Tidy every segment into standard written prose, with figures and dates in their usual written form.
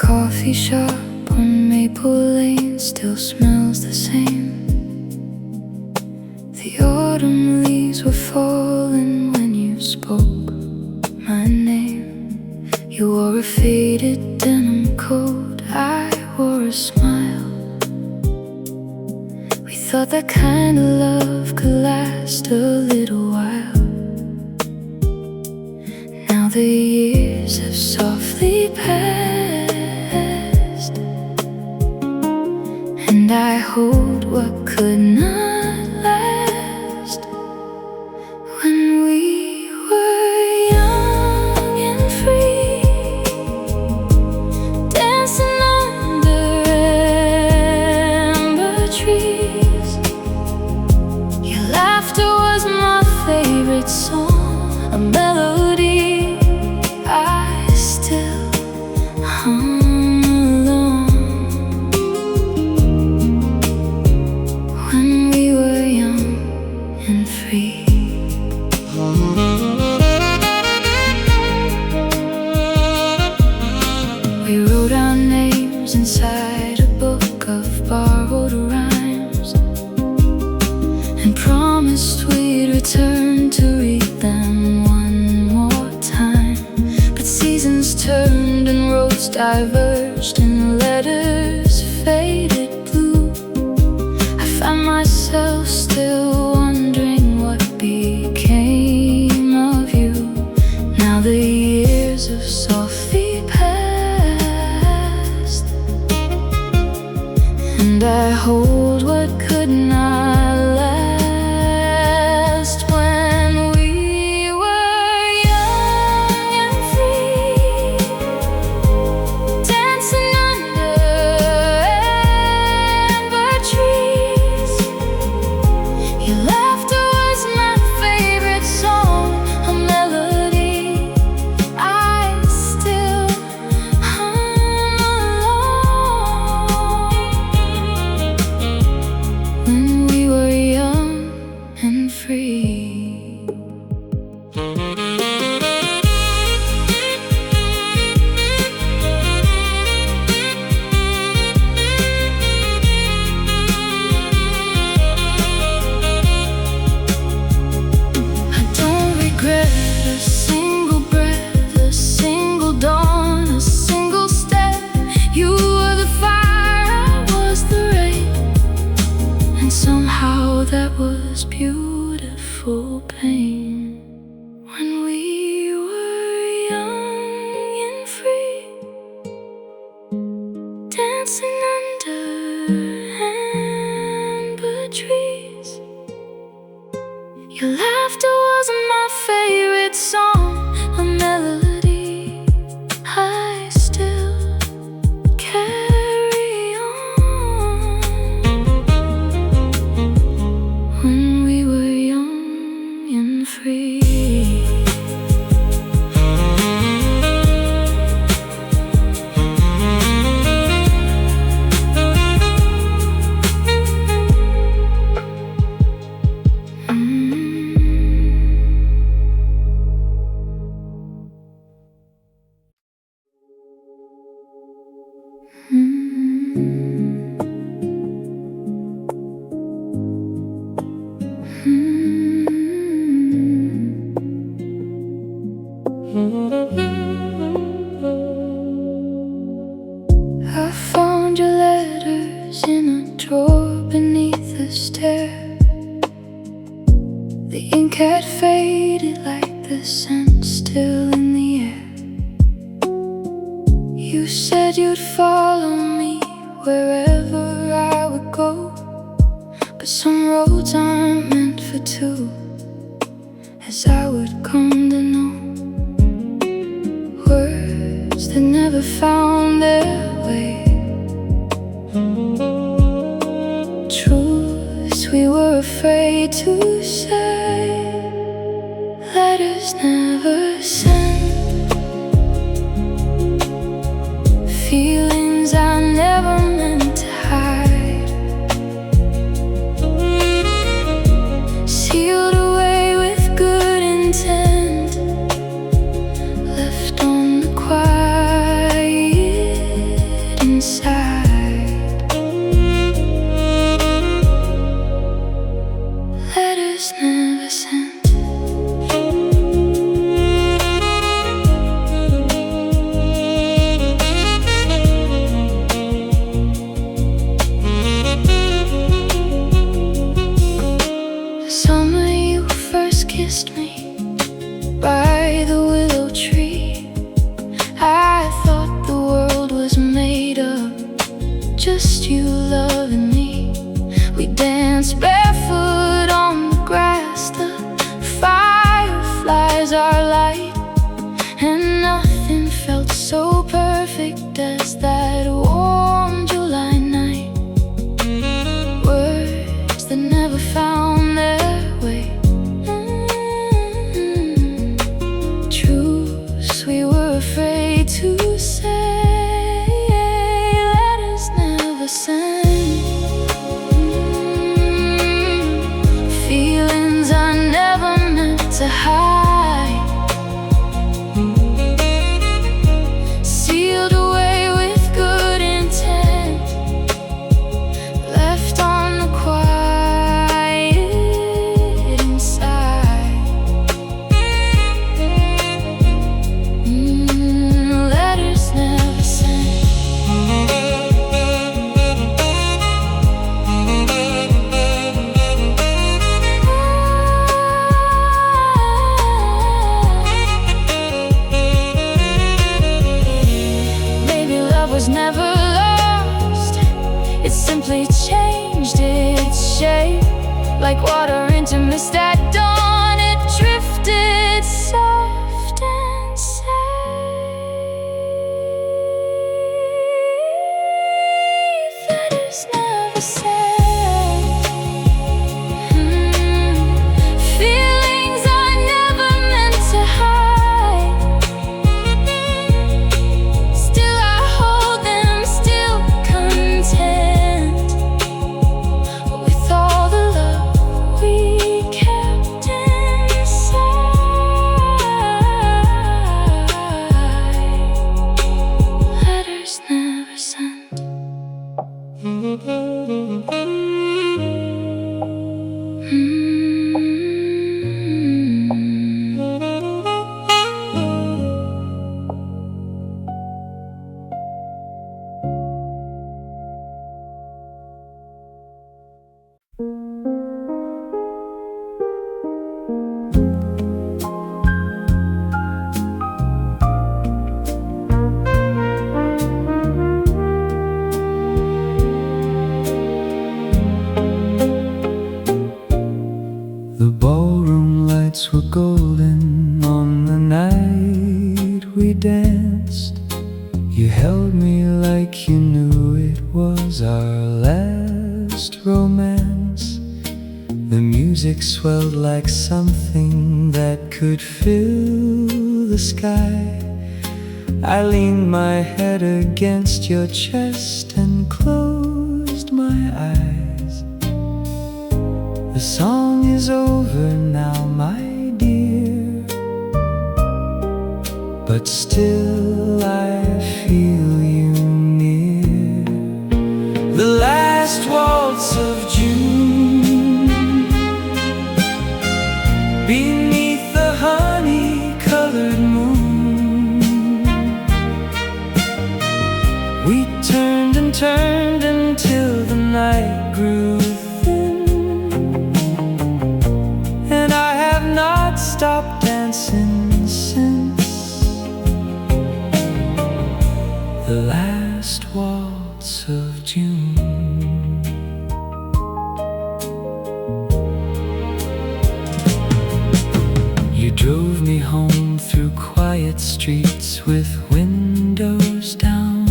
coffee shop on Maple Lane still smells the same. The autumn leaves were falling when you spoke my name. You wore a faded denim coat, I wore a smile. We thought that kind of love could last a little while. Now the years have softly passed, and I hold what could not last. When we were young and free, dancing under amber trees. Your laughter was my favorite song, a melody I still hum along. When we were young and free. We wrote our names inside a book of borrowed rhymes and promised we'd return to read them one more time. But seasons turned and roads diverged and letters faded blue. I found myself still wondering what became of you. Now the years have softly passed, and I hold what could not last. When we were young and free, dancing under amber trees. Your laughter was my favorite song, a melody I still hum along. When we were young and free. I don't regret a single breath, a single dawn, a single step. You were the fire, I was the rain, and somehow that was beautiful pain. When we were young and free, dancing under amber trees. Your laughter was my favorite song, a melody I still carry on. When we were young and free. I found your letters in a drawer beneath the stair. The ink had faded like the scent still in the air. You said you'd follow me wherever I would go, but some roads aren't meant for two, as I would come to know. Words that never found their way, truths we were afraid to say, letters never sent, feelings I never meant to hide, sealed away with good intent, left on the quiet afraid to say. Letters never sent. Feelings are never meant to hide. Sealed away with good intent, left on the quiet inside. Letters never sent. Maybe love was never lost. It simply changed its shape. Like water into mist at dawn, it drifted soft and safe. Letters never said. Feelings are never meant to hide. Still I hold them, still content with all the love we kept inside. Letters never sent. The ballroom lights were golden on the night we danced. You held me like you knew it was our last romance. The music swelled like something that could fill the sky. I leaned my head against your chest and closed my eyes. The song is over now, my dear, but still I feel you near. The last waltz of June, beneath the honey-colored moon, we turned and turned until the night grew thin, and I have not stopped dancing since. The last waltz of June. You drove me home through quiet streets with windows down.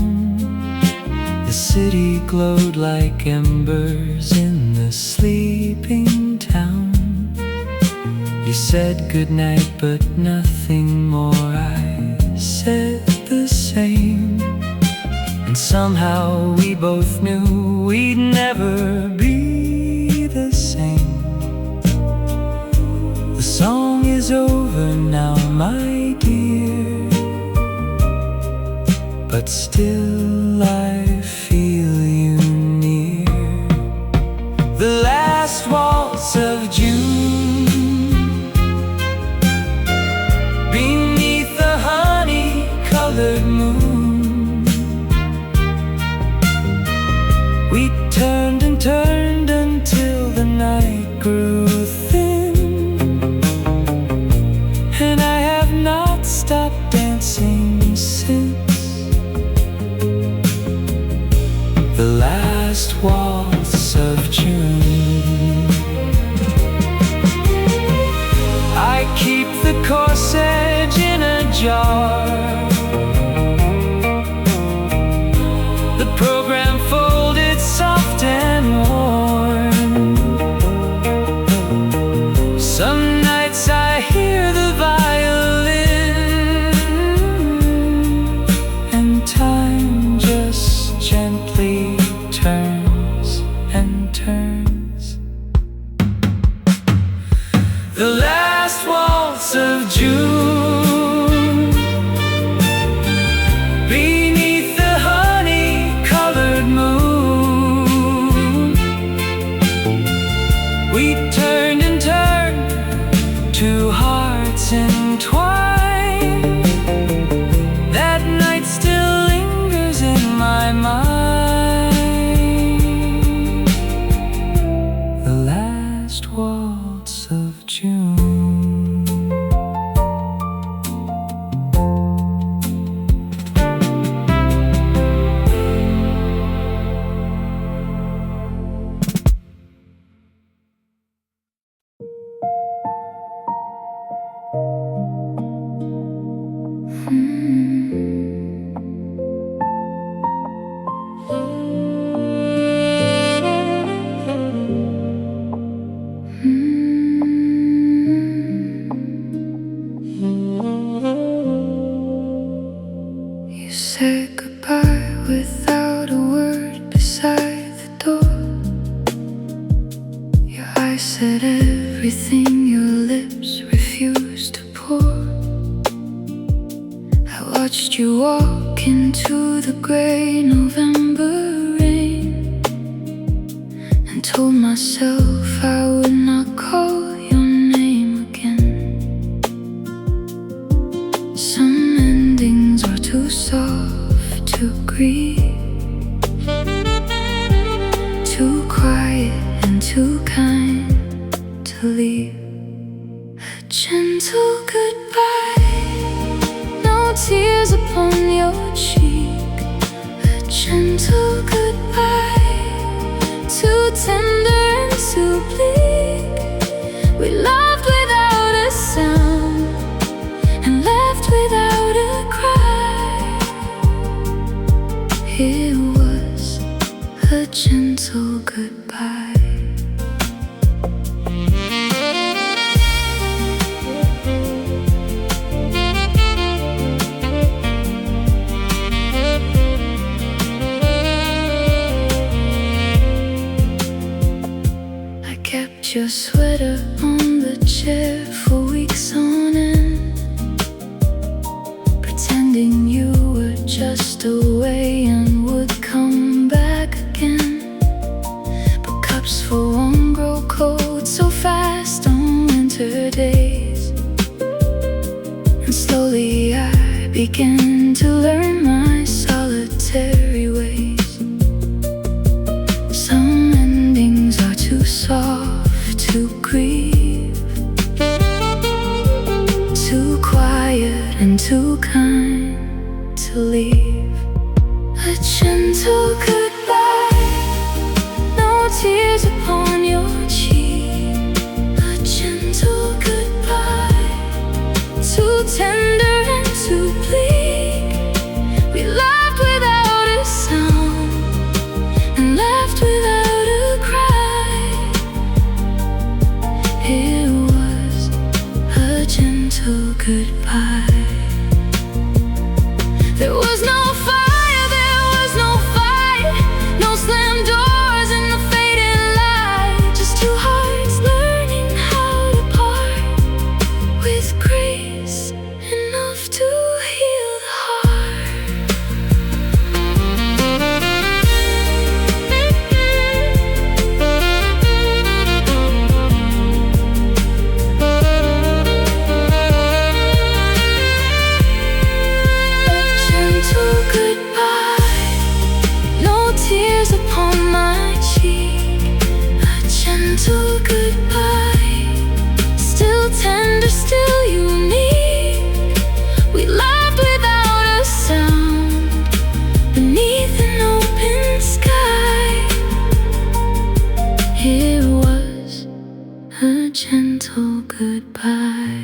The city glowed like embers in the sleeping town. You said goodnight, but nothing more. I said the same, and somehow we both knew we'd never be the same. The song is over now, my dear, but still I feel you near. The last waltz of June, beneath the honey-colored moon, we turned and turned until the night grew thin, and I have not stopped dancing since. The last waltz of June. I keep the corsage in a jar. The program folded soft and warm. Some nights I hear the violin said goodbye without a word beside the door. Your eyes said everything your lips refused to pour. I watched you walk into the gray November rain and told myself I would not call your name again. Some endings are too soft to grieve, too quiet and too kind to leave. A gentle goodbye, no tears upon your cheek. A gentle goodbye, too tender and too bleak. We loved without a sound and left without a cry. It was a gentle goodbye. I kept your sweater on the chair for weeks on end, pretending you were just away and would come back again. But cups for one grow cold so fast on winter days, and slowly I began to learn my solitary ways. Some endings are too soft to grieve, too quiet and too kind to leave. A gentle goodbye, no tears upon your cheek. A gentle goodbye, too tender and too bleak. We loved without a sound and left without a cry. It was a gentle goodbye. There was no fire, there was no fight, no slammed doors in the faded light. Just two hearts learning how to part with grace, enough to heal the heart. A gentle goodbye, no tears upon my cheek. A gentle goodbye, still tender, still unique. We loved without a sound beneath an open sky. It was a gentle goodbye.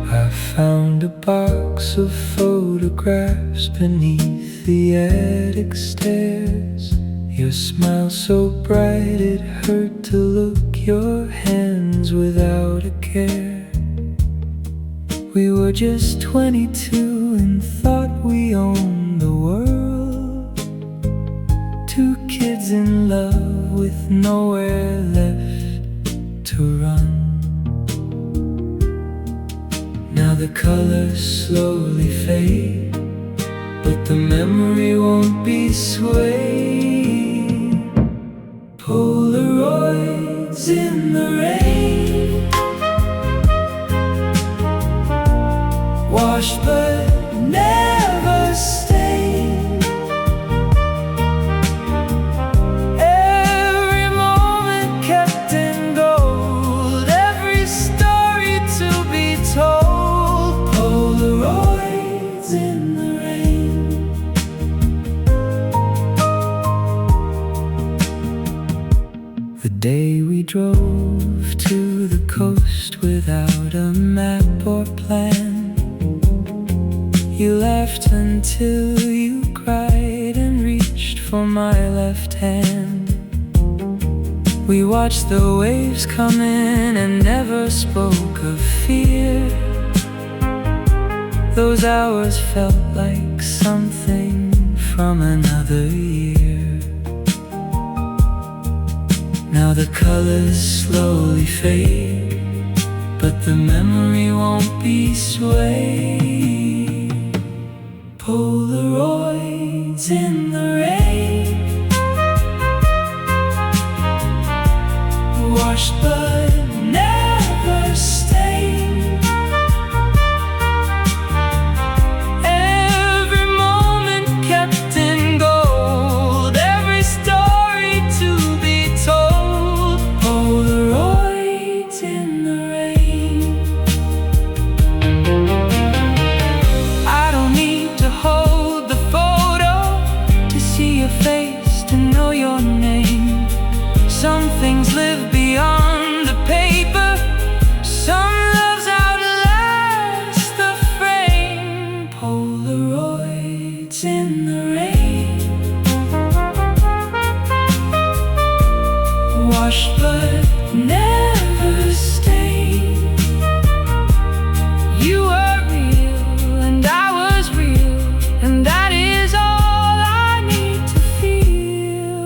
I found a box of photographs beneath the attic stairs. Your smile so bright it hurt to look, your hands without a care. We were just 22 and thought we owned the world. Two kids in love with nowhere left to run. Now the colors slowly fade, but the memory won't be swayed. Polaroids in the rain, washed but never stained. Every moment kept in gold, every story to be told. Polaroids in the rain. The day we drove to the coast without a map or plan. You laughed until you cried and reached for my left hand. We watched the waves come in and never spoke of fear. Those hours felt like something from another year. Now the colors slowly fade, but the memory won't be swayed. Polaroids in the rain, washed but never stained. Every moment kept in gold, every story to be told. Polaroids in the rain. I don't need to hold the photo to see your face, to know your name. Some things live beyond the paper, some loves outlast the frame. Polaroids in the rain, washed but never stained. You were real and I was real, and that is all I need to feel.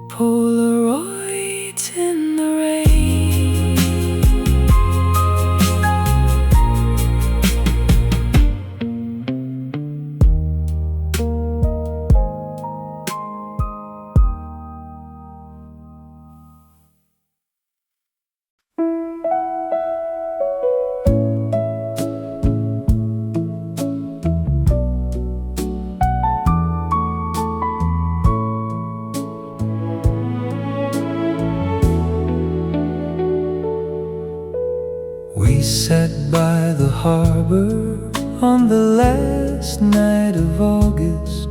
Polaroids in the rain. We sat by the harbor on the last night of August.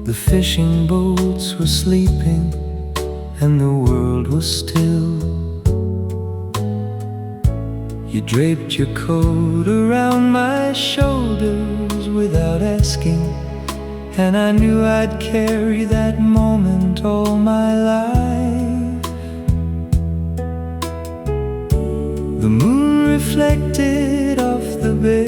The fishing boats were sleeping and the world was still. You draped your coat around my shoulders without asking, and I knew I'd carry that moment all my life. The moon reflected off the bay.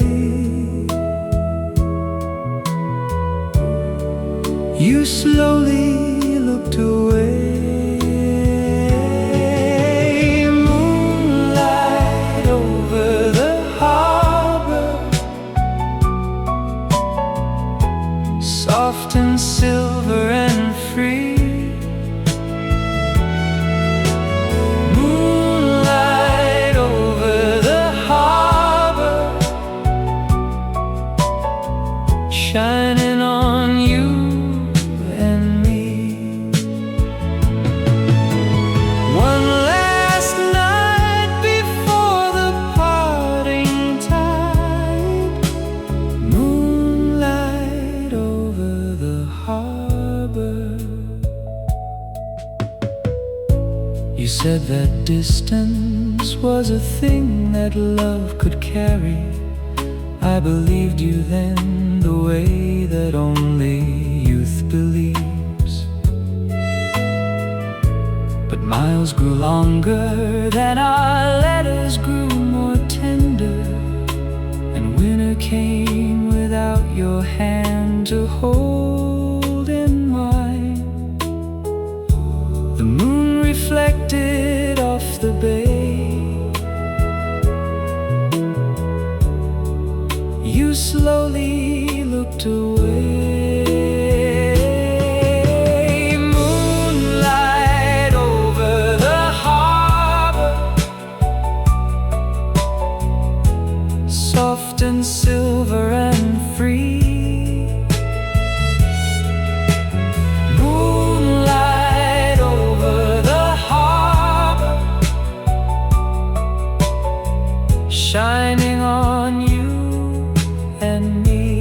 You slowly looked away. Moonlight over the harbor, soft and silver and free. Shining on you and me. One last night before the parting tide. Moonlight over the harbor. You said that distance was a thing that love could carry. I believed you then, the way that only youth believes. But miles grew longer, then our letters grew more tender, and winter came without your hand to hold in mine. The moon reflected off the bay. You slowly looked away. Moonlight over the harbor, soft and silver and free. Moonlight over the harbor, shining on you and me.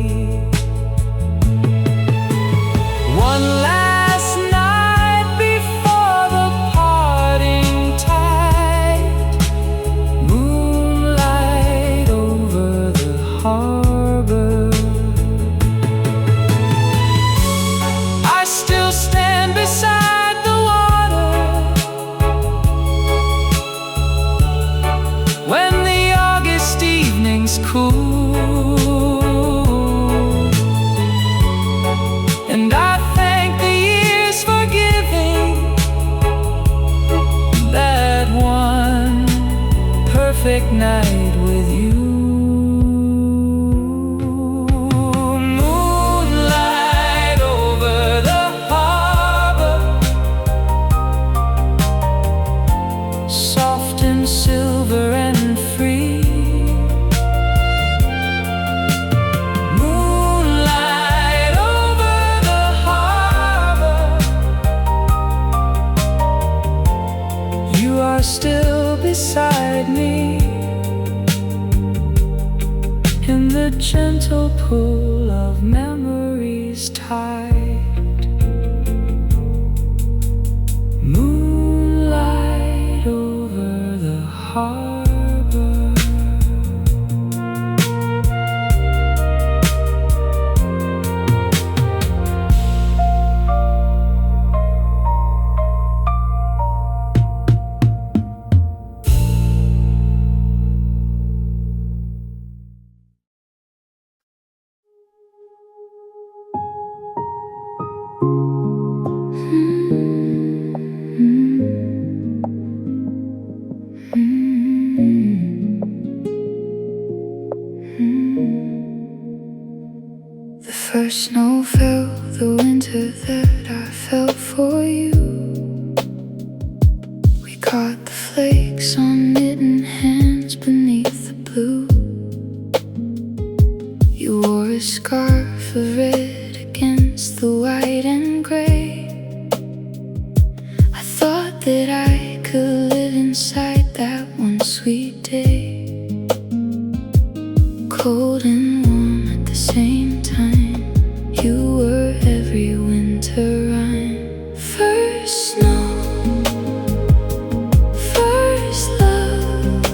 gentle pull of memories tight. Moonlight over the harbor. The first snow fell the winter that I felt for you. We caught the flakes on mittened hands beneath the blue. You wore a scarf of red against the white and gray. I thought that I could live inside that one sweet day. Cold and warm at the same time, you were every winter rhyme. First snow, first love,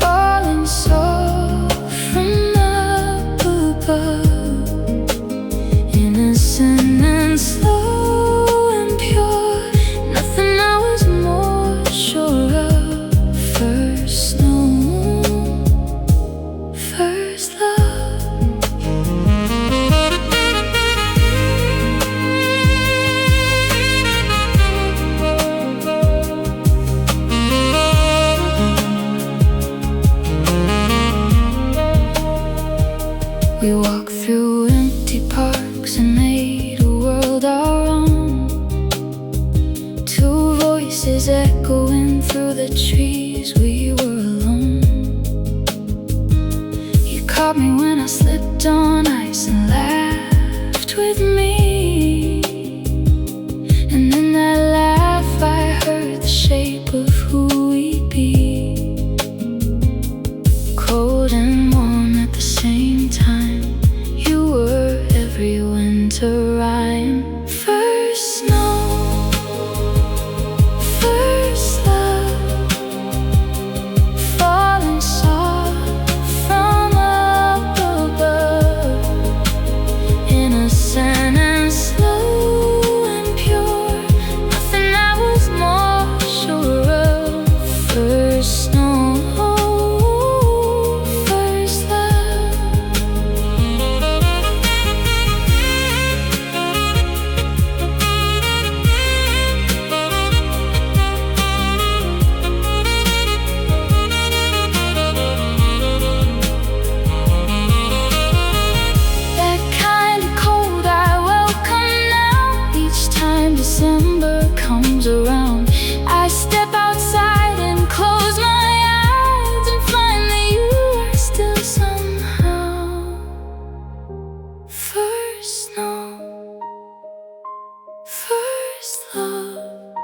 falling soft from up above, innocent and slow and pure, nothing I was more sure of. First snow, first love. We walked through empty parks and made a world our own. Two voices echoing through the trees, we were alone. You caught me when I slipped on ice and laughed with me. And in that laugh I heard the shape of who we'd be. Cold and warm at the same time, you were every winter rhyme. First snow, first love, falling soft from up above, innocent and slow and pure, nothing I was more sure of. First snow, first love. That kind of cold I welcome now. Each time December comes around, I step outside and close my eyes and find that you are still somehow. First snow, first love,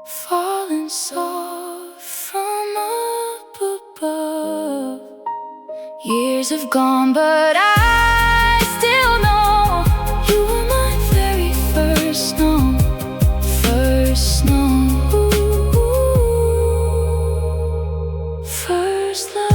falling soft from up above. Years have gone, but I still know you were my very first snow. First snow, first love.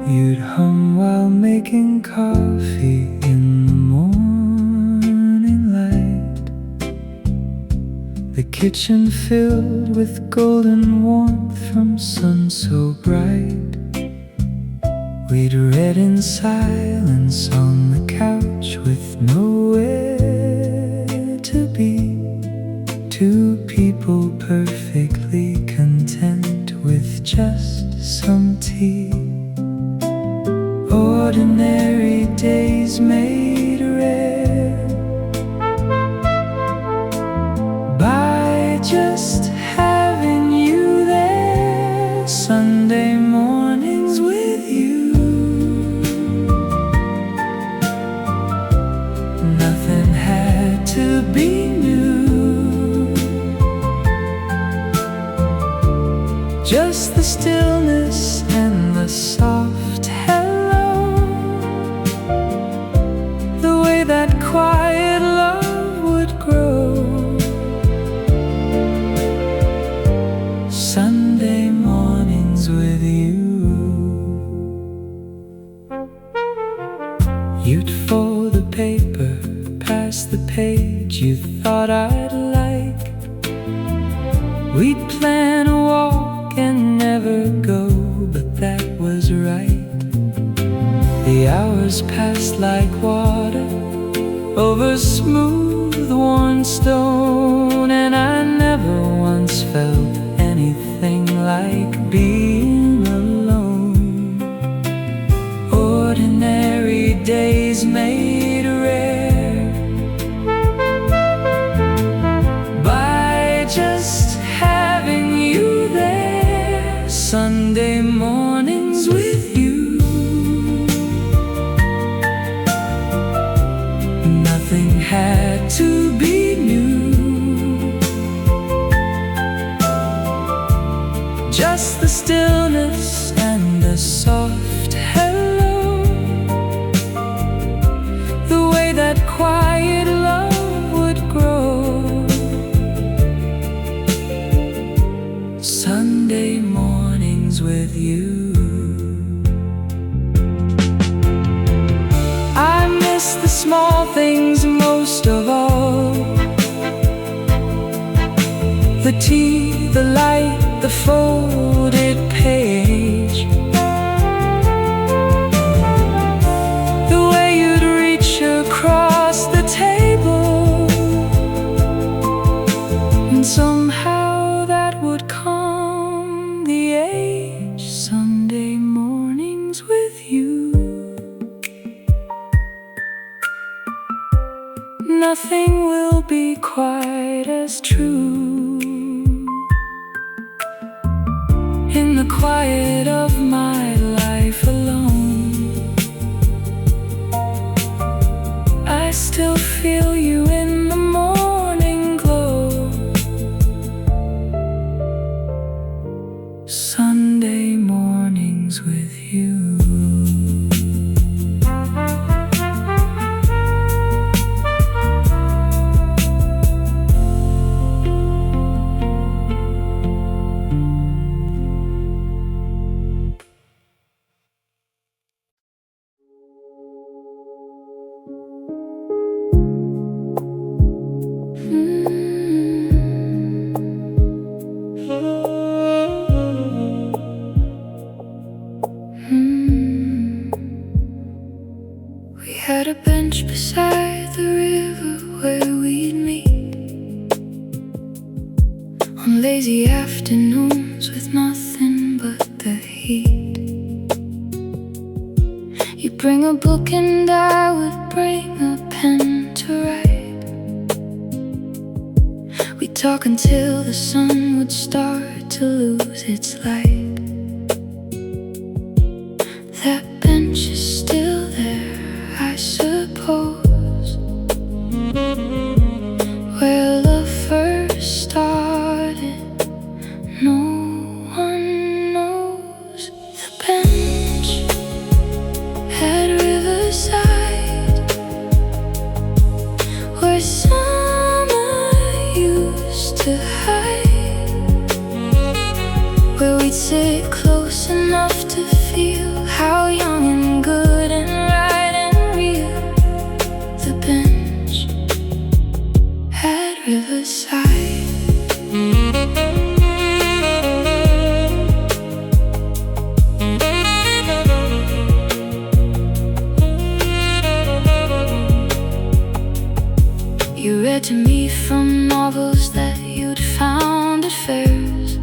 You'd hum while making coffee in the morning light. The kitchen filled with golden warmth from sun so bright. We'd read in silence on the couch with nowhere to be. Two people perfectly ordinary days made rare by just having you there. Sunday mornings with you, nothing had to be new, just the stillness and the soft hello, the way that quiet love would grow. Sunday mornings with you. You'd fold the paper past the page you thought I'd like. We'd plan a walk and never go, but that was right. The hours passed like water over smooth worn stone, and I never once felt anything like being alone. Ordinary days made rare by just having you there. Sunday mornings with you, nothing had to be new, just the stillness and the soft hello, the way that quiet love would grow. Sunday mornings with you. I miss the small things most of all, the tea, the light, the folded page, the way you'd reach across the table, and somehow that would calm the age. Sunday mornings with you, nothing will be quite as true. In the quiet of my life alone, I still feel you in the morning glow. Sunday mornings with you. We had a bench beside the river where we'd meet on lazy afternoons with nothing but the heat. You'd bring a book and I would bring a pen to write. We'd talk until the sun would start to lose its light. That bench is still there, I suppose, where love first started. No one knows. The bench at Riverside, where summer used to hide, where we'd sit close enough to feel how young and good and right and real. The bench at Riverside. You read to me from novels that you'd found at fairs.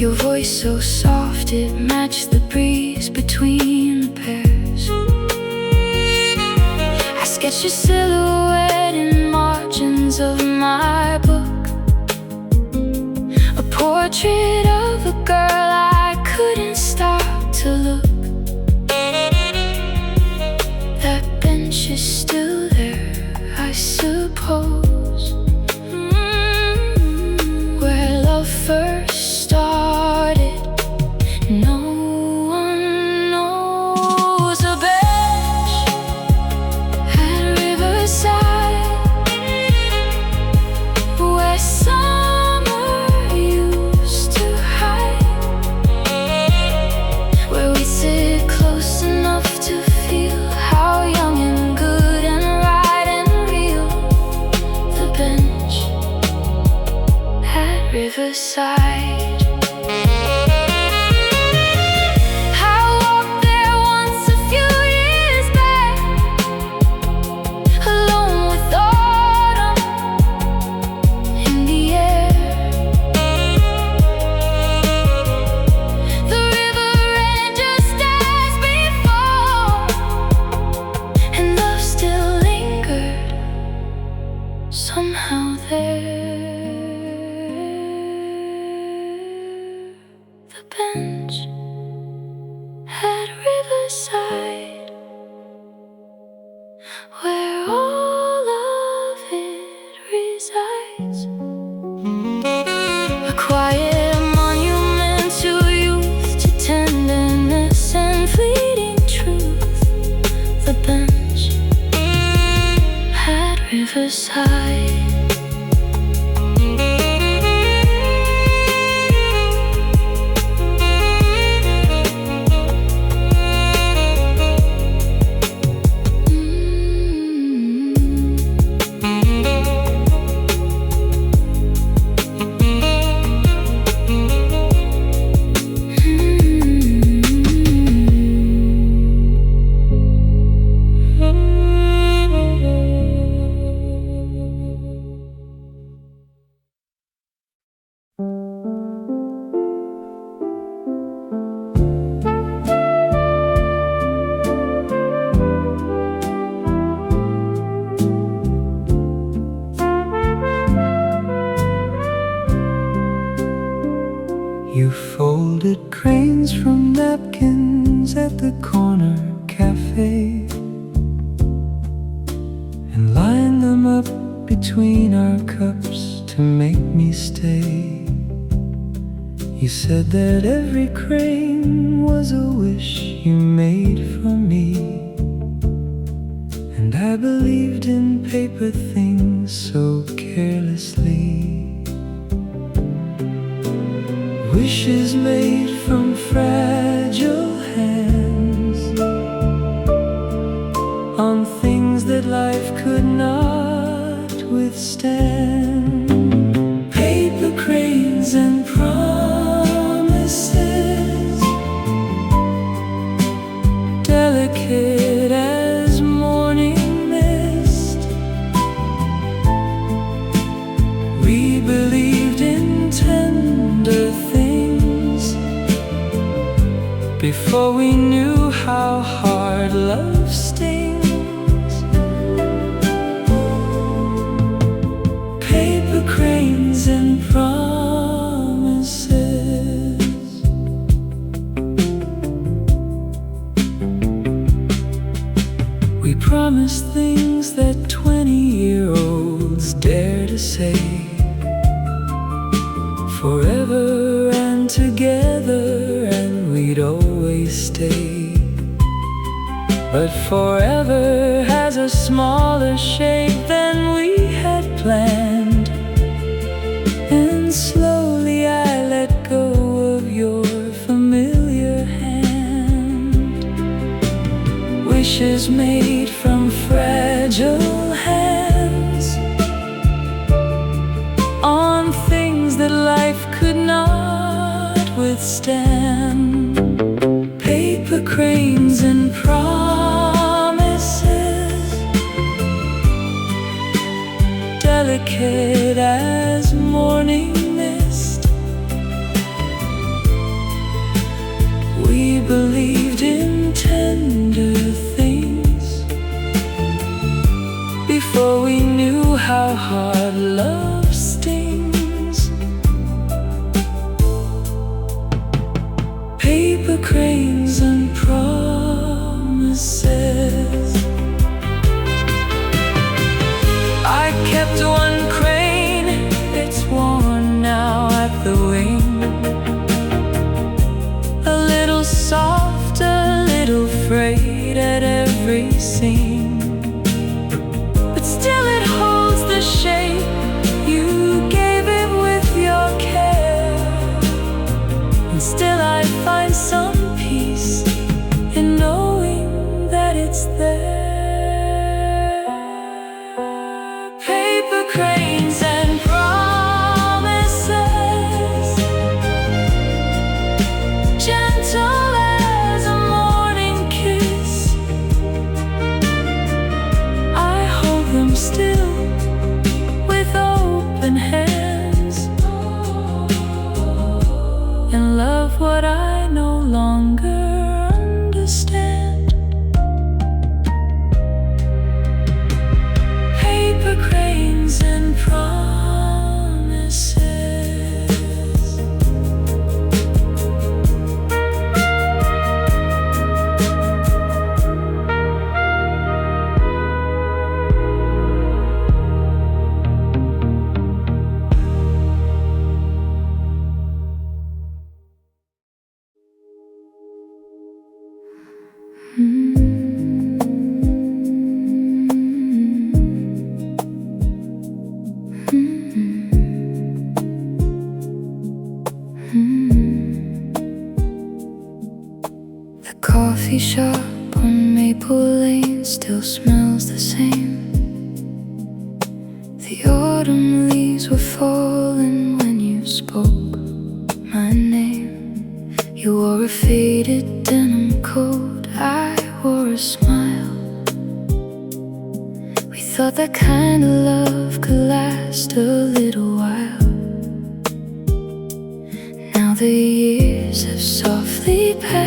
Your voice so soft it matched the breeze between the your silhouette in margins of my book, a portrait of a girl I couldn't stop to look. That bench is still there, I suppose, where love first started. No one knows. A bench at Riverside, where summer used to hide, where we sit close enough to feel how young and good and right and real. The bench at Riverside. I walked there once a few years back, alone with autumn in the air. The river ran just as before, and love still lingered somehow there. The bench at Riverside, where all of it resides. A quiet monument to youth, to tenderness and fleeting truth. The bench at Riverside. You folded cranes from napkins at the corner cafe and lined them up between our cups to make me stay. You said that every crane was a wish you made for me, and I believed in paper things so carelessly. Wishes made from fragile hands on things that life could not withstand. Paper cranes and promises, delicate as morning mist. We believed in tender things before we knew how hard love stings. Paper cranes and promises. We promised things that 20-year-olds dare to say. Forever and together, and we'd always stay. But forever has a smaller shape than we had planned, and slowly I let go of your familiar hand. Wishes made from fragile hands on things that life could not withstand. Paper cranes and promises, delicate as morning mist. We believed in tender things seem, but still it holds the shape. You gave it with your care, and still I find some peace in knowing that it's there. Paper cranes and promises, gentle as a morning kiss. I hold them still with open hands, and love what I no longer understand. Paper cranes and promises. The coffee shop on Maple Lane still smells the same. The autumn leaves were falling when you spoke my name. You wore a faded denim coat, I wore a smile. We thought that kind of love could last a little while. Now the years have softly passed,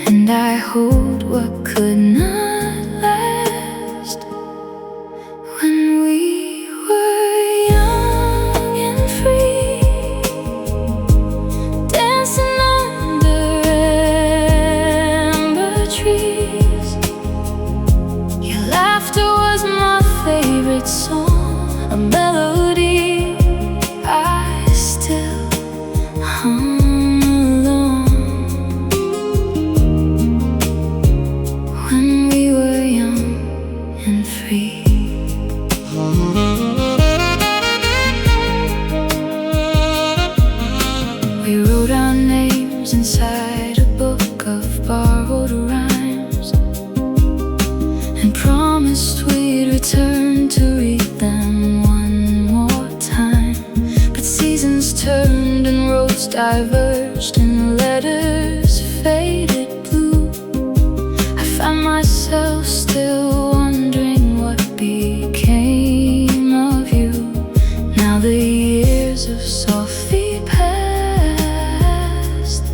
and I hold what could not last. When we were young and free, dancing under amber trees. Your laughter was my favorite song, a melody I still hum along. When we were young and free. We wrote our names inside a book of borrowed rhymes, and promised we'd return to read them one more time. But seasons turned and roads diverged, and letters faded blue. I find myself still wondering what became of you. Now the years have softly passed,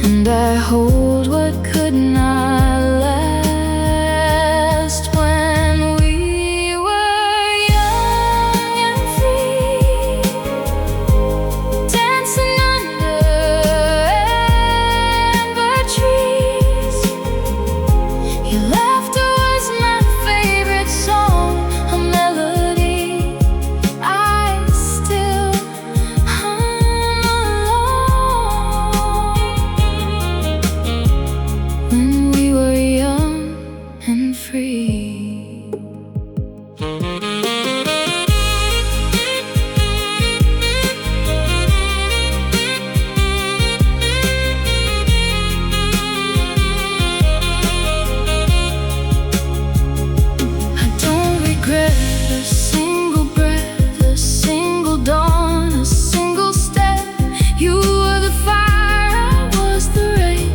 and I hold what could not last. When we were young and free, dancing under amber trees. Your laughter was my favorite song, a melody I still hum along. When we were young and free. I don't regret a single breath, a single dawn, a single step. You were the fire, I was the rain,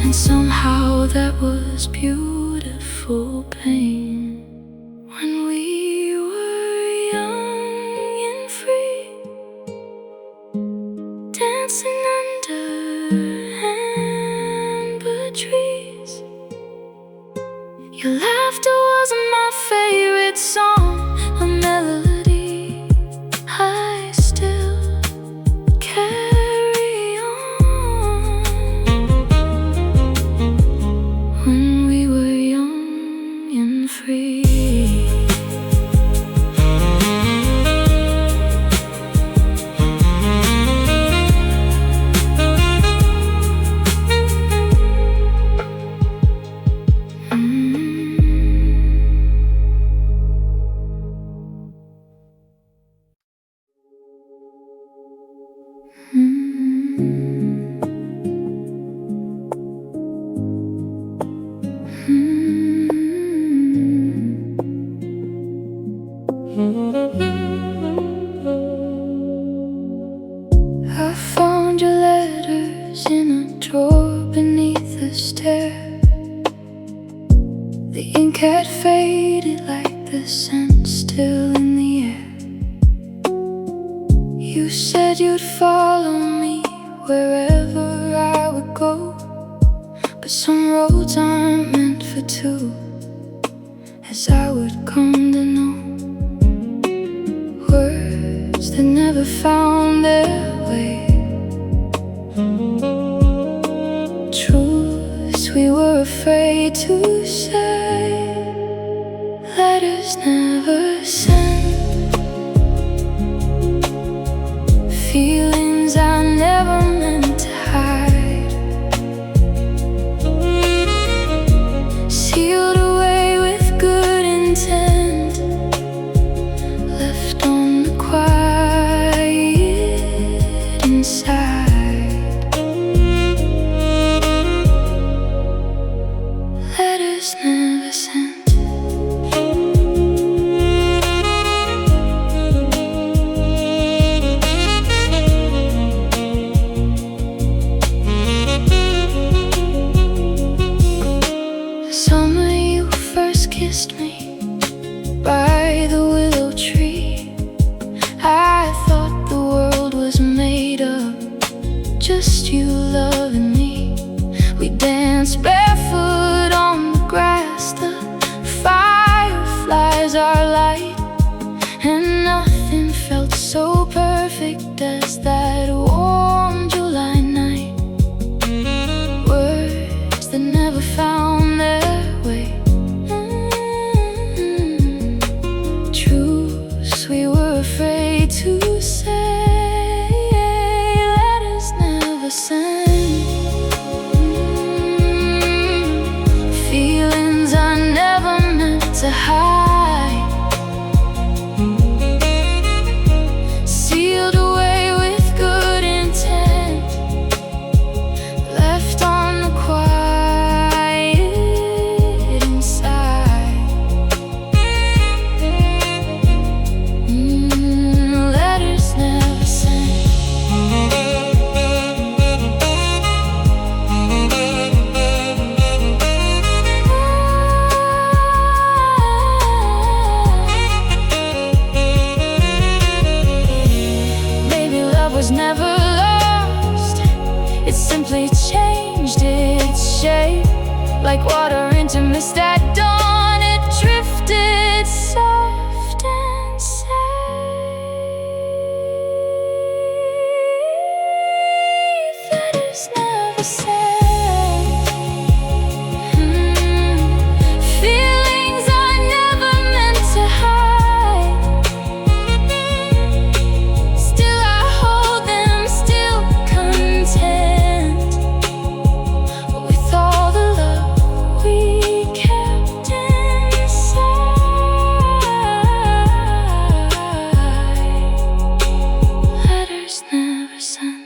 and somehow that was beautiful pain. When we were young and free, dancing under amber trees. Your laughter was my favorite song, a melody I still carry on. When we were young and free. I found your letters in a drawer beneath the stair. The ink had faded like the scent still in the air. You said you'd follow me wherever I would go, but some roads aren't meant for two, as I would come to know. Words that never found their way, truths we were afraid to say, letters never sent, feelings I never meant to hide, sealed away with good intent, left on the quiet inside. Letters never sent. The summer you first kissed me by the willow tree, I thought the world was made up just you loving me. We danced barefoot on the grass, the fireflies are light, and nothing felt so perfect as that warm July night. Words that never found their way, truths we were afraid to say, letters never sent, feelings I never meant to hide, sealed away with good intent, left on the quiet inside. Letters never sent. Maybe love was never lost, it simply changed its shape. Like water into mist at dawn, it drifted soft and safe. Letters never said, feelings I never meant to hide, still I hold them, still content with all the love we kept inside. Letters never sent.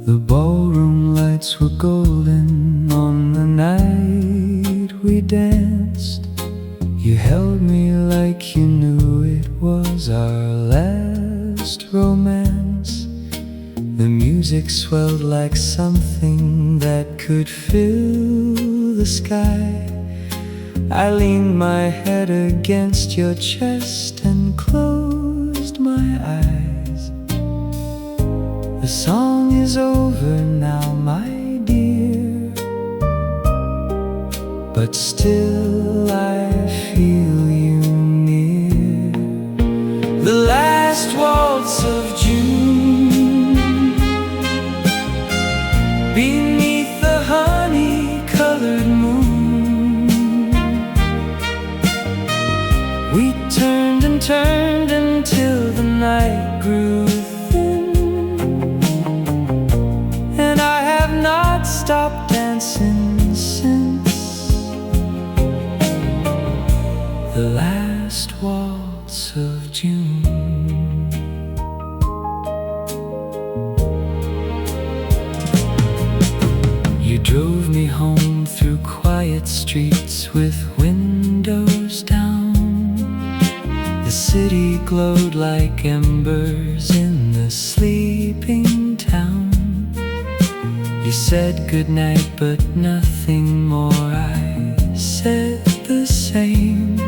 The ballroom lights were golden on the night we danced. You held me like you knew it was our last romance. The music swelled like something that could fill the sky. I leaned my head against your chest and closed my eyes. The song is over now, my dear, but still I feel you near. We turned and turned until the night grew thin, and I have not stopped dancing since the last waltz of June. You drove me home through quiet streets with windows down. The city glowed like embers in the sleeping town. You said goodnight but nothing more. I said the same,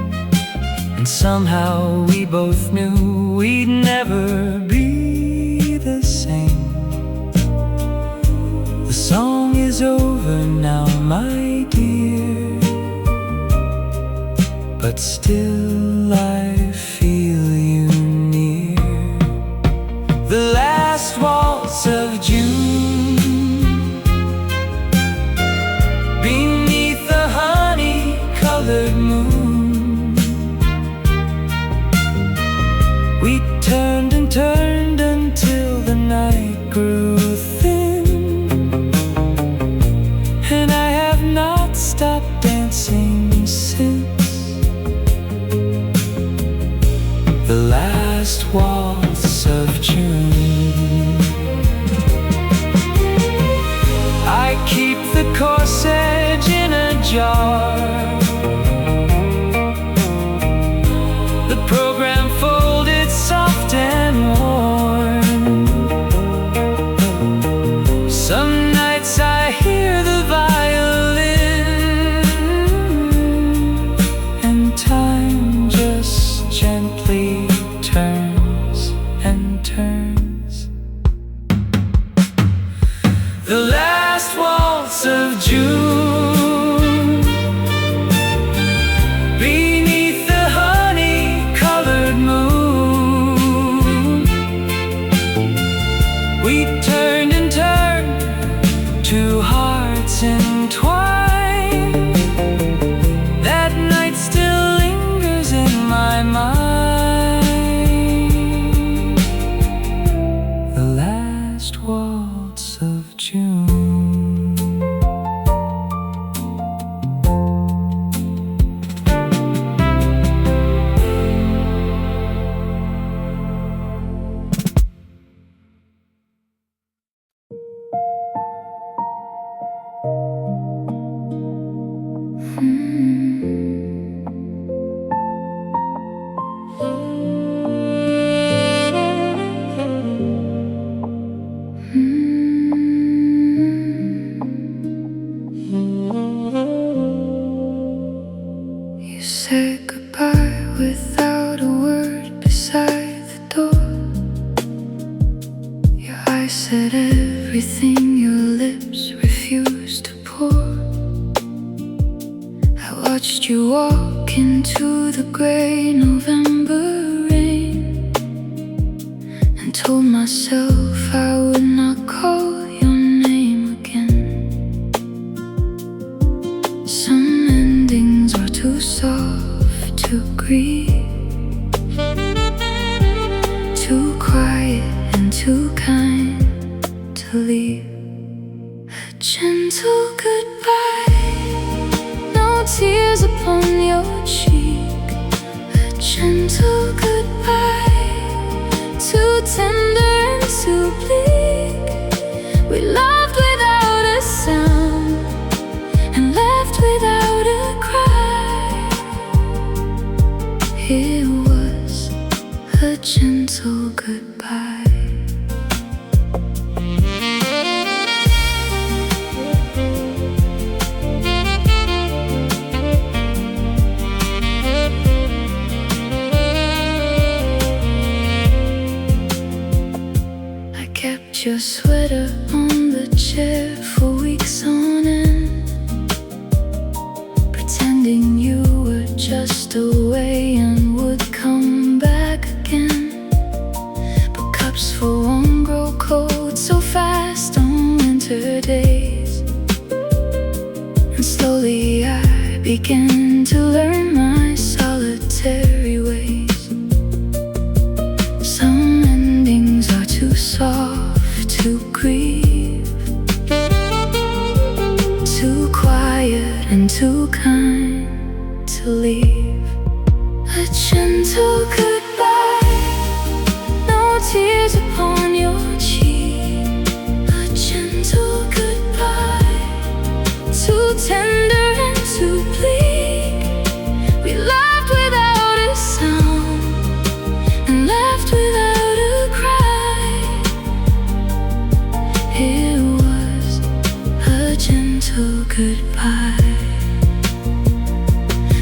and somehow we both knew we'd never be the same. The song is over now, my dear, but still I feel you near. The last waltz of June, beneath the honey-colored moon. We turned and turned until the night grew thin, and I have not stopped dancing since the last waltz of June. I keep the corsage in a jar, the program folded soft and warm. Some nights I hear the violin, and time just gently turns and turns. The last waltz of June, beneath the honey-colored moon. We turned and turned, two hearts entwined. That night still lingers in my mind. The last waltz of June. You said goodbye without a word beside the door. Your eyes said everything your lips refused to pour. I watched you walk into the gray November rain, and told myself I would not call your name again. Some endings are too soft to grieve, too quiet and too kind to leave. A gentle goodbye, no tears upon your cheek. A gentle goodbye, too tender and too bleak. We loved without a sound and left without a cry. It was a gentle goodbye. I kept your sweater on the chair for weeks on end, pretending you were just away and would come back again. But cups for one grow cold so fast on winter days, and slowly I began to learn my solitary gentle goodbye, no tears upon your cheek. A gentle goodbye, too tender and too bleak. We laughed without a sound and laughed without a cry. It was a gentle goodbye.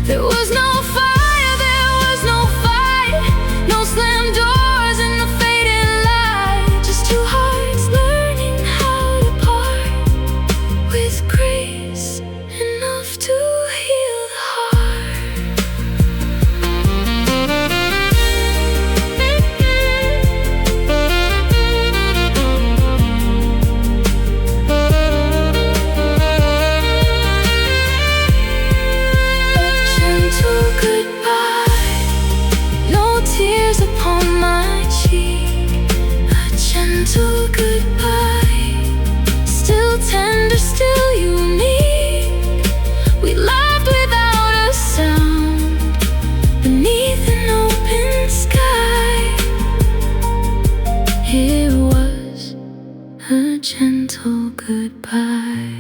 There was no fire, there was no fight, no slammed doors in the fading light. Just two hearts learning how to part with grace enough to heal the heart. Gentle goodbye, no tears upon my cheek. A gentle goodbye, still tender, still unique. We laughed without a sound beneath an open sky. It was a gentle goodbye.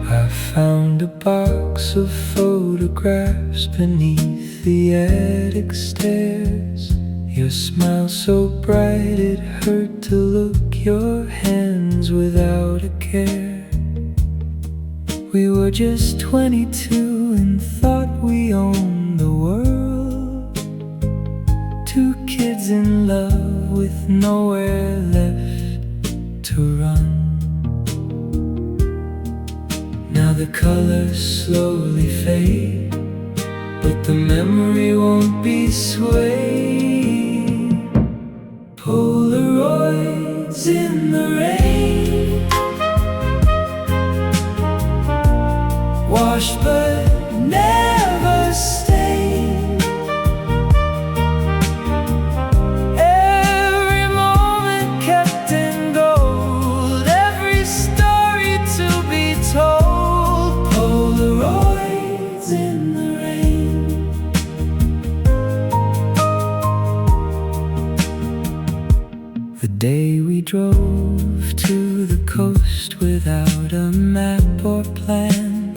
I found a box of photographs beneath the attic stairs. Your smile so bright it hurt to look, your hands without a care. We were just 22 and thought we owned the world. Two kids in love with nowhere left to run. Now the colors slowly fade, but the memory won't be swayed. Polaroids in the rain, washed but never stained. Every moment kept in gold, every story to be told. Polaroids in the rain. The day we drove to the coast without a map or plan,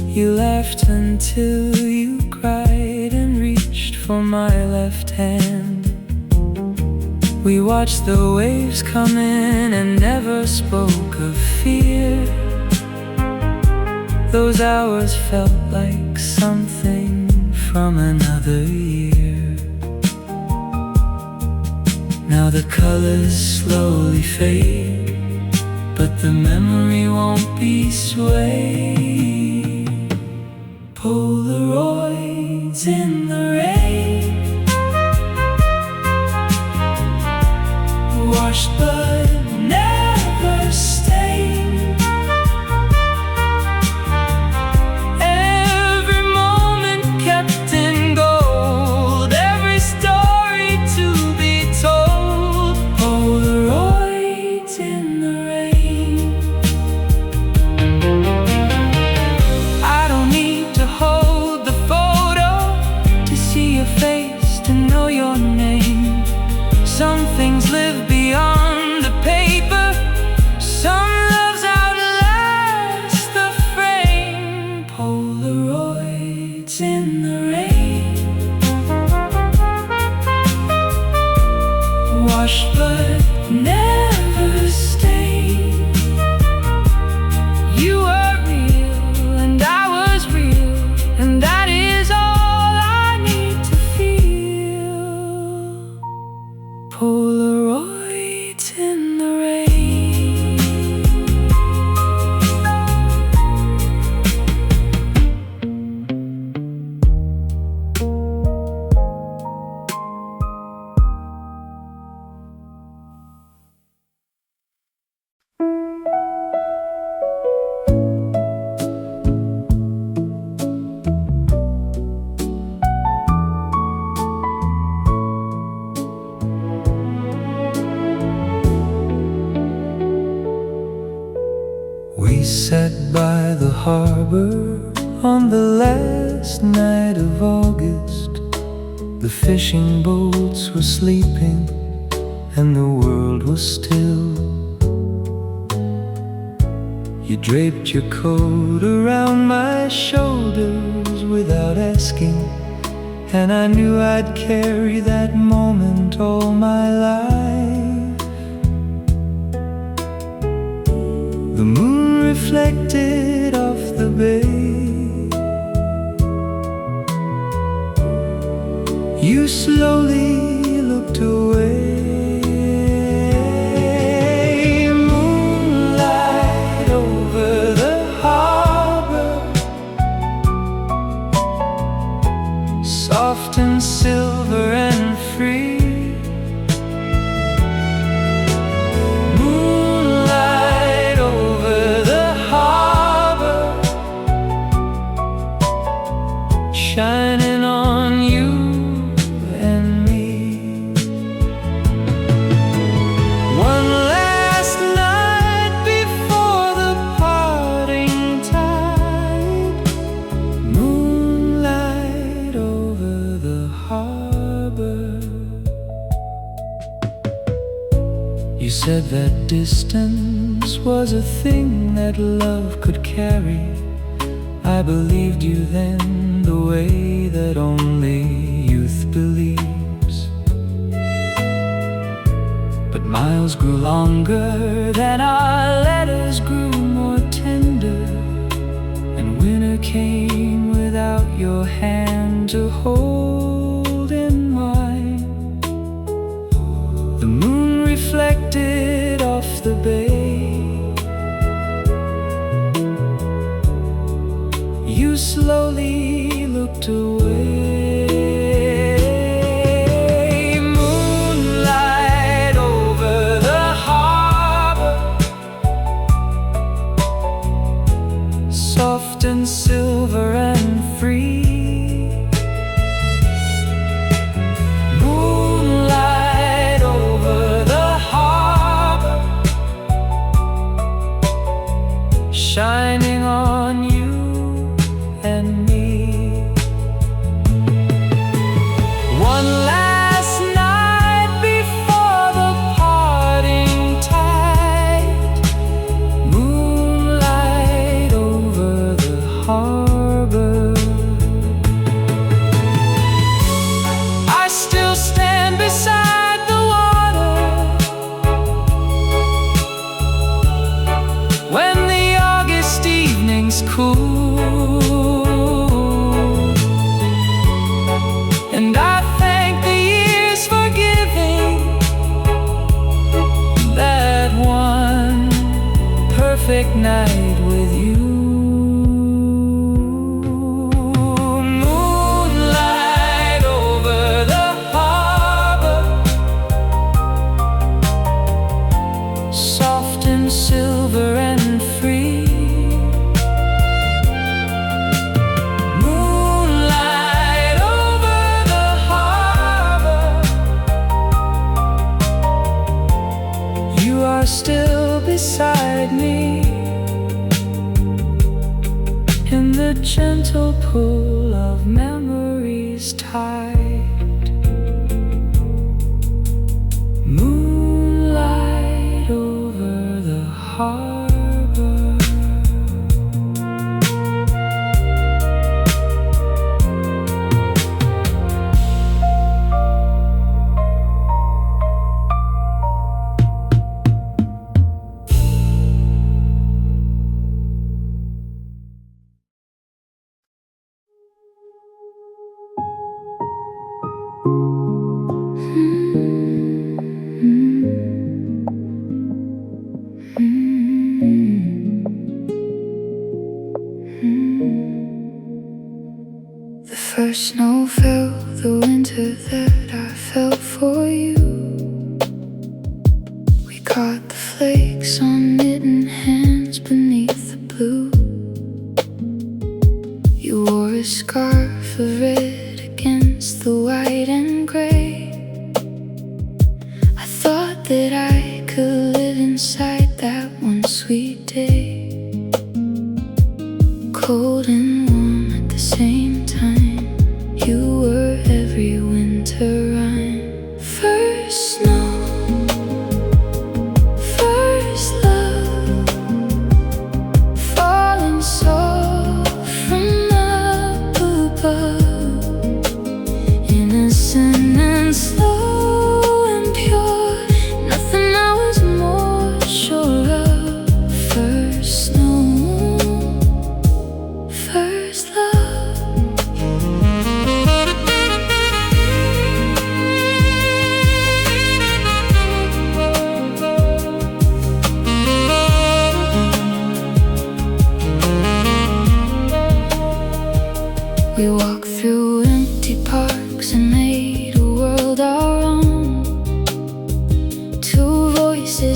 you laughed until you cried and reached for my left hand. We watched the waves come in and never spoke of fear. Those hours felt like something from another year. Now the colors slowly fade, but the memory won't be swayed. Polaroids in the rain, washed but never stained. Every moment kept in gold, every story to be told. Polaroids in the rain. I don't need to hold the photo, harbor on the last night of August. The fishing boats were sleeping and the world was still. You draped your coat around my shoulders without asking, and I knew I'd carry that moment all my life. The moon reflected off the bay. You slowly looked away. Moonlight over the harbor, soft and silver and free. Moonlight over the harbor, shining on you and me. One last night before the parting tide. Moonlight over the harbor. You said that distance was a thing that love could carry. I believed you then the way that only youth believes. But miles grew longer than our letters grew more tender, and winter came without your hand to hold in mine. The moon reflected off the bay. You slowly looked away. Moonlight over the harbor, soft and silver and free. Moonlight over the harbor, shining on you and me. One last night before the parting tide. Moonlight over the harbor. I still stand beside the water when the August evenings cool. And I thank the years for giving that one perfect night with you. Moonlight over the harbor, soft and silver and free. Still beside me in the gentle pull of memory's tide. Moonlight over the harbor. The first snow fell the winter that I felt for you. We caught the flakes on mittened hands beneath the blue. You wore a scarf of red against the white and gray. I thought that I could live inside that one sweet day.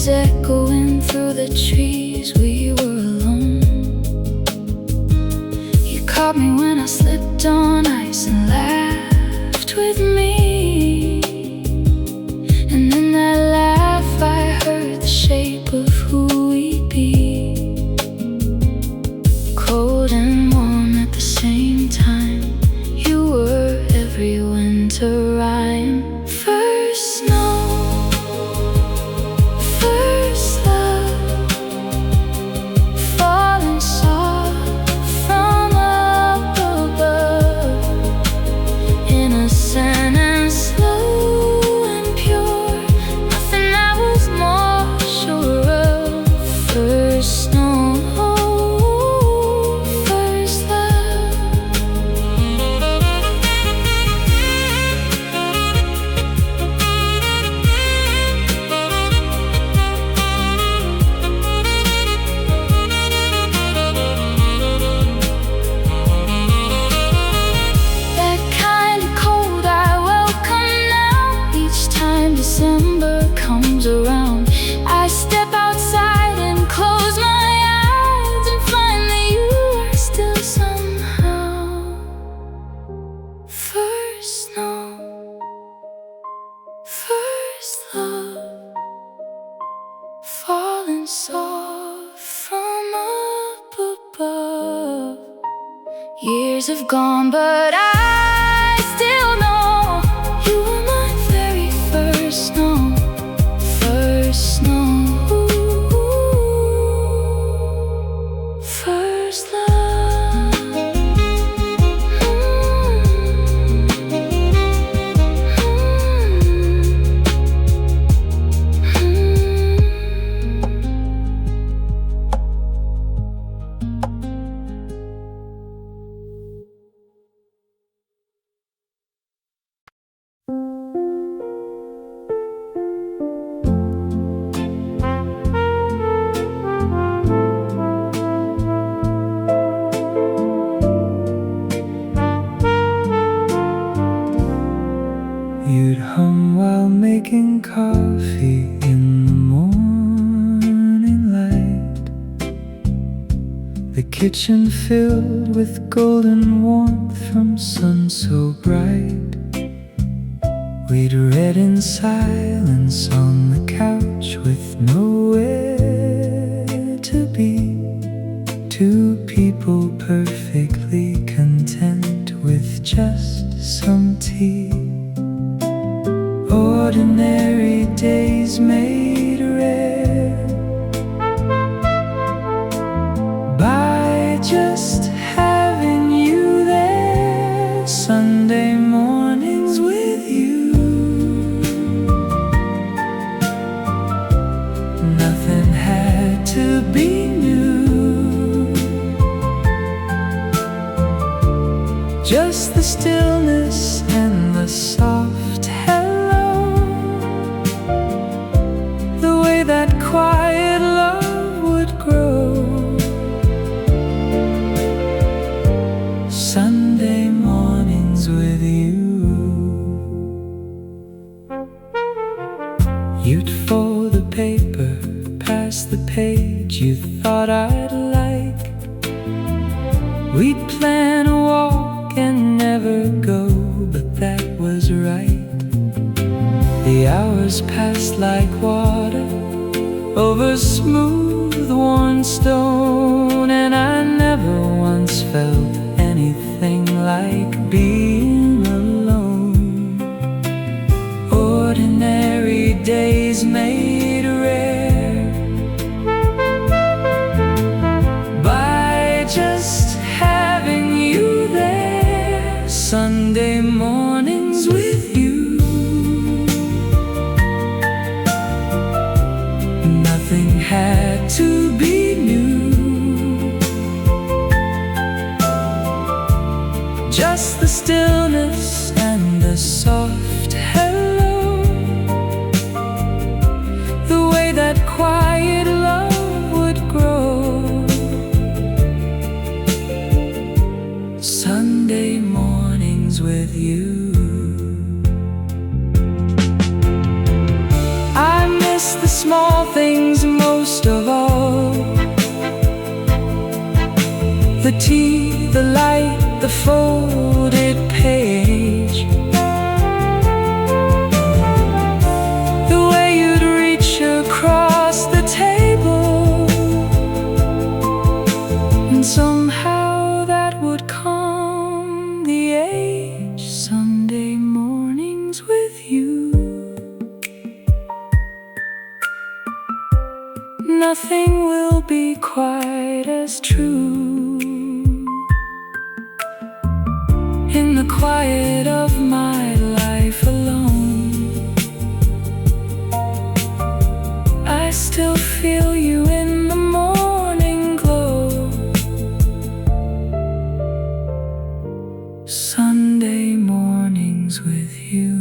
voices echoing through the trees. We were alone. You caught me when I slipped on ice and laughed with me. And in that laugh I heard the shape of who we'd be. Cold and warm at the same time. You were every winter rhyme. First snow, first love, falling soft from up above, innocent and slow and pure, nothing I was more sure of. First snow, first love. That kind of cold I welcome now. Each time December comes around, I step outside and close my eyes and find that you are still somehow. First snow, first love, falling soft from up above. Years have gone, but I still know you were my very first snow. First snow, first love. You'd hum while making coffee in the morning light. The kitchen filled with golden warmth from sun so bright. We'd read in silence on the couch with nowhere to be. Two people perfectly content with just some tea. Ordinary days made rare by just having you there. Sunday mornings with you. Nothing had to be new. Just the stillness and the soft hello. The way that quiet love would grow. Sunday mornings with you. You'd fold the paper, pass the page you thought I'd like. We'd plan a walk and never go, but that was right. The hours passed like water over smooth worn stone, and I never once felt anything like being alone. Ordinary days made rare by just having you there. Sunday mornings with you. Nothing had to be new. Just the stillness and the soft hello. miss the small things most of all. The tea, the light, the folded page, the way you'd reach across the table, and somehow that would calm the age. Sunday mornings with you, nothing will be quite as true. In the quiet of my life alone, I still feel you in the morning glow. Sunday mornings with you.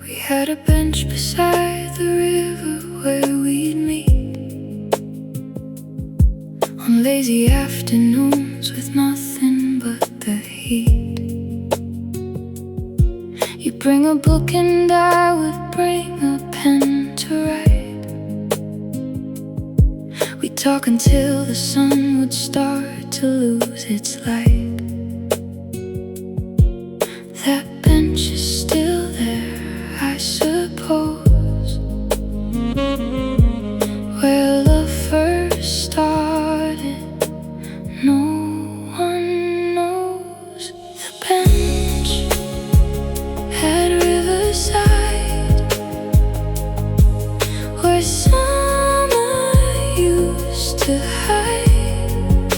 We had a bench beside the river where we'd meet on lazy afternoons with nothing but the heat. You'd bring a book and I would bring a pen to write. We'd talk until the sun would start to lose its light. That bench is still there, I suppose, where love first started. No one knows. The bench at Riverside, where summer used to hide,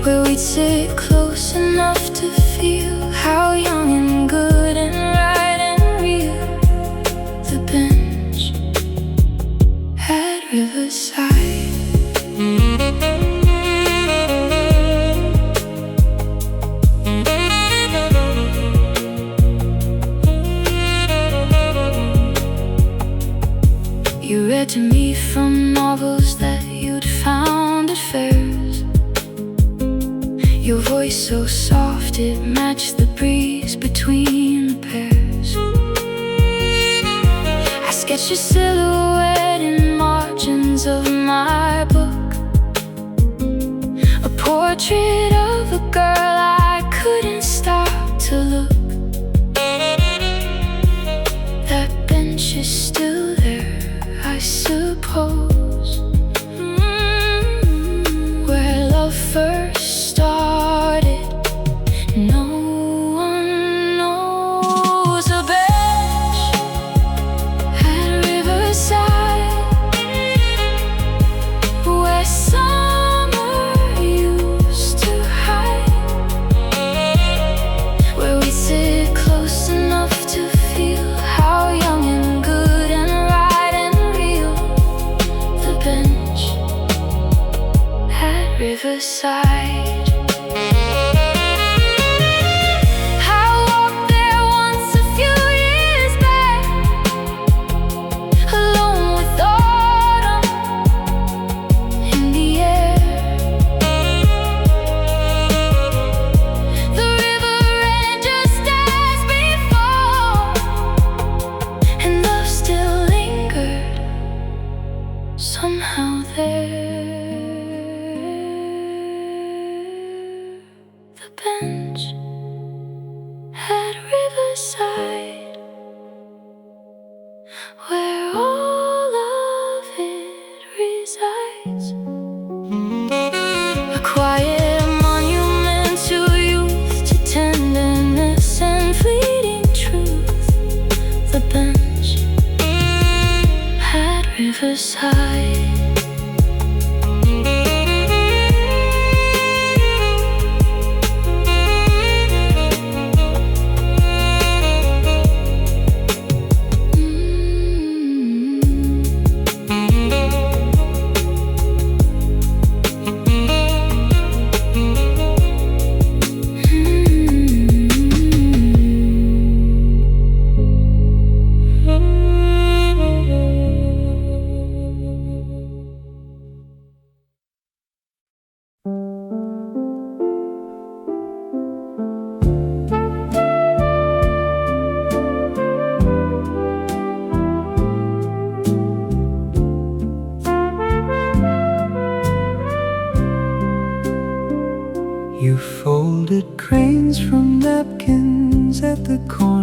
where we'd sit close enough to feel how young and good and right and real. The bench at Riverside. You read to me from novels that you'd found at fairs. Your voice so soft it matched the breeze between the pears. I sketched your silhouette in margins of my book, a portrait of a girl I couldn't stop to look. That bench is still there, I suppose, where love first started. No one knows. A bench at Riverside, where summer used to hide, where we sit close enough to feel how young and good and right and real. The bench at Riverside. I walked there once a few years back, alone with autumn in the air. The river ran just as before, and love still lingered somehow there. The bench at Riverside, where all of it resides. A quiet monument to youth, to tenderness and fleeting truth. The bench at Riverside.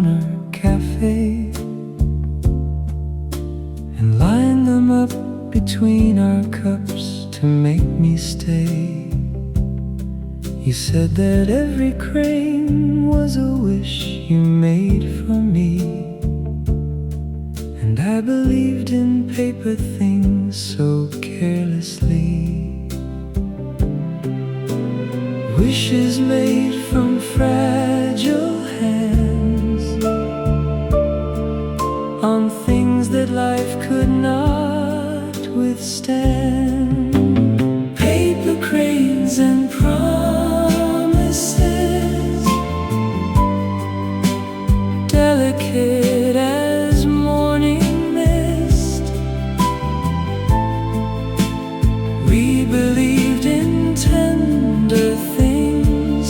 corner cafe and line them up between our cups to make me stay. You said that every crane was a wish you made for me, and I believed in paper things so carelessly. Wishes made from fragile hands on things that life could not withstand. Paper cranes and promises, delicate as morning mist. We believed in tender things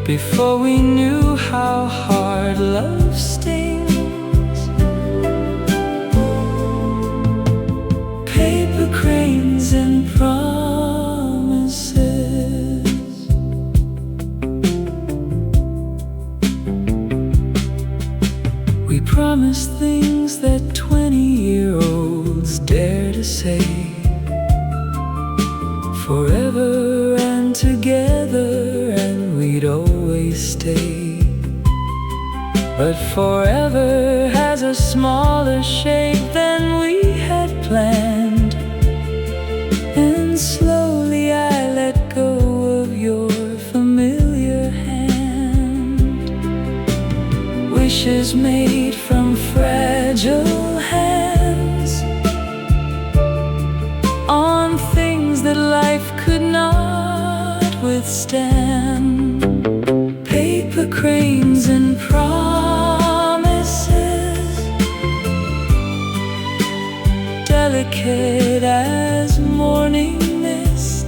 before we knew how hard love stings. Paper cranes and promises. We promised things that 20-year-olds dare to say. Forever and together, and we'd always stay. But forever has a smaller shape than we had planned, and slowly I let go of your familiar hand. Wishes made from fragile hands on things that life could not withstand. Paper cranes and promises, delicate as morning mist.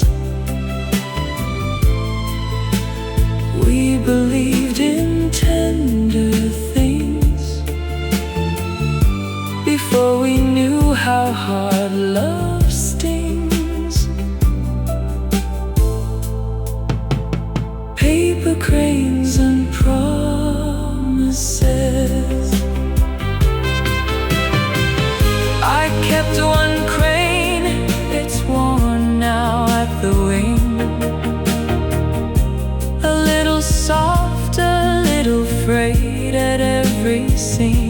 We believed in tender things before we knew how hard love stings. Paper cranes and promises. I kept one crane, it's worn now at the wing. A little soft, a little frayed at every seam.